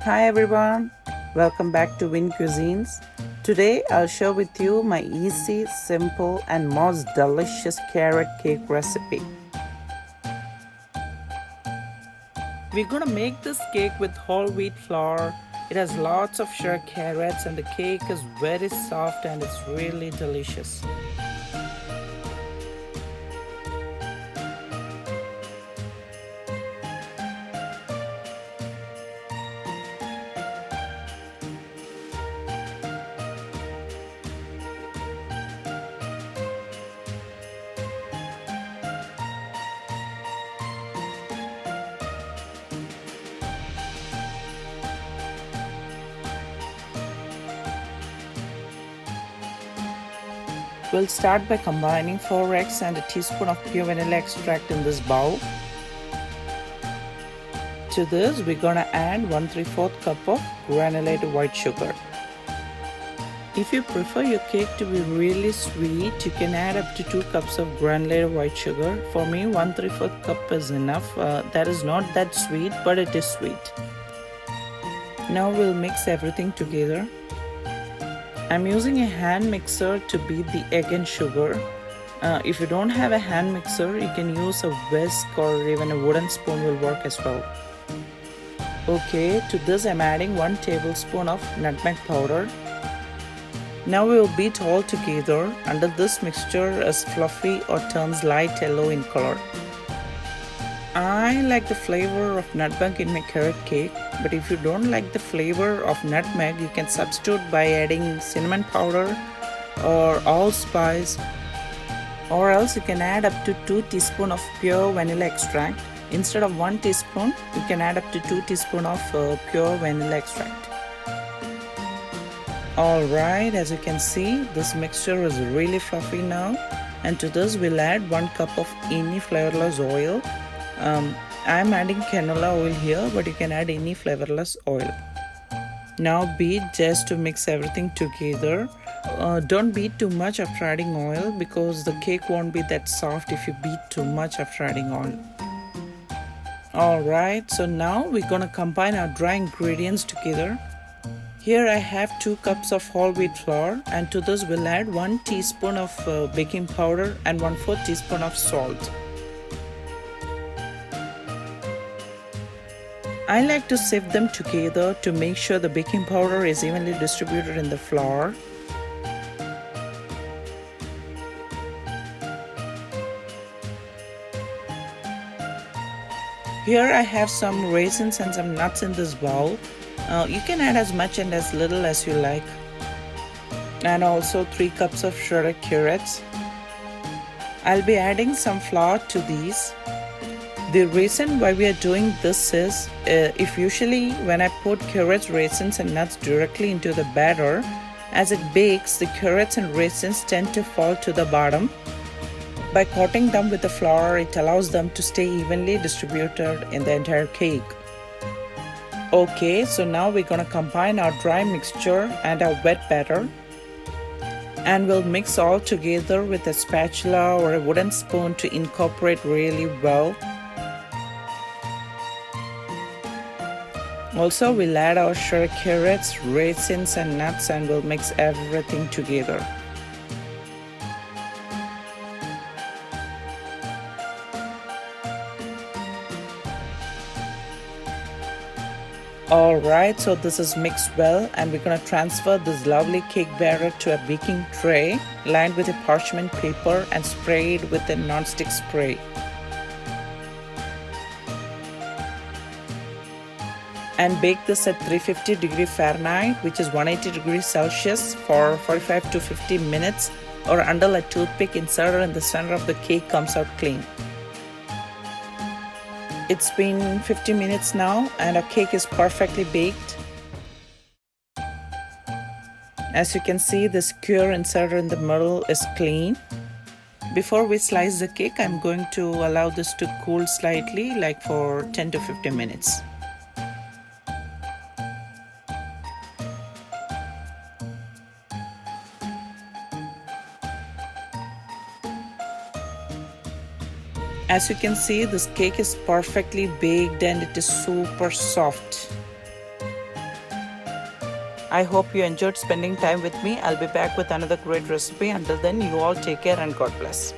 Hi everyone, welcome back to Win Cuisines. Today I'll share with you my easy, simple and most delicious carrot cake recipe. We're gonna make this cake with whole wheat flour. It has lots of shredded carrots and the cake is very soft and it's really delicious. We'll start by combining 4 eggs and a teaspoon of pure vanilla extract in this bowl. To this, we're gonna add 1/3 cup of granulated white sugar. If you prefer your cake to be really sweet, you can add up to 2 cups of granulated white sugar. For me, 1/3 cup is enough. That is not that sweet, but it is sweet. Now we'll mix everything together. I'm using a hand mixer to beat the egg and sugar. If you don't have a hand mixer, you can use a whisk or even a wooden spoon will work as well. Okay, to this I'm adding 1 tablespoon of nutmeg powder. Now we will beat all together until this mixture is fluffy or turns light yellow in color. I like the flavor of nutmeg in my carrot cake, but if you don't like the flavor of nutmeg, you can substitute by adding cinnamon powder or allspice, or else you can add up to 2 teaspoons of pure vanilla extract. Instead of 1 teaspoon, you can add up to 2 teaspoons of pure vanilla extract. Alright, as you can see, this mixture is really fluffy now, and to this we'll add 1 cup of any flavorless oil. I'm adding canola oil here, but you can add any flavorless oil. Now beat just to mix everything together. Don't beat too much after adding oil because the cake won't be that soft if you beat too much after adding oil. Alright, so now we're gonna combine our dry ingredients together. Here I have 2 cups of whole wheat flour, and to this we'll add 1 teaspoon of baking powder and 1/4 teaspoon of salt. I like to sift them together to make sure the baking powder is evenly distributed in the flour. Here I have some raisins and some nuts in this bowl. You can add as much and as little as you like. And also 3 cups of shredded carrots. I'll be adding some flour to these. The reason why we are doing this is, if usually when I put carrots, raisins and nuts directly into the batter, as it bakes, the carrots and raisins tend to fall to the bottom. By coating them with the flour, it allows them to stay evenly distributed in the entire cake. Okay, so now we're gonna combine our dry mixture and our wet batter. And we'll mix all together with a spatula or a wooden spoon to incorporate really well. Also, we'll add our shredded carrots, raisins and nuts and we'll mix everything together. Alright, so this is mixed well and we're going to transfer this lovely cake batter to a baking tray lined with a parchment paper and sprayed with a non-stick spray. And bake this at 350 Fahrenheit, which is 180 degrees Celsius for 45 to 50 minutes or until a toothpick inserted in the center of the cake comes out clean. It's been 50 minutes now and our cake is perfectly baked. As you can see, the skewer inserted in the middle is clean. Before we slice the cake, I'm going to allow this to cool slightly, like for 10 to 15 minutes. As you can see, this cake is perfectly baked and it is super soft. I hope you enjoyed spending time with me. I'll be back with another great recipe. Until then, you all take care and God bless.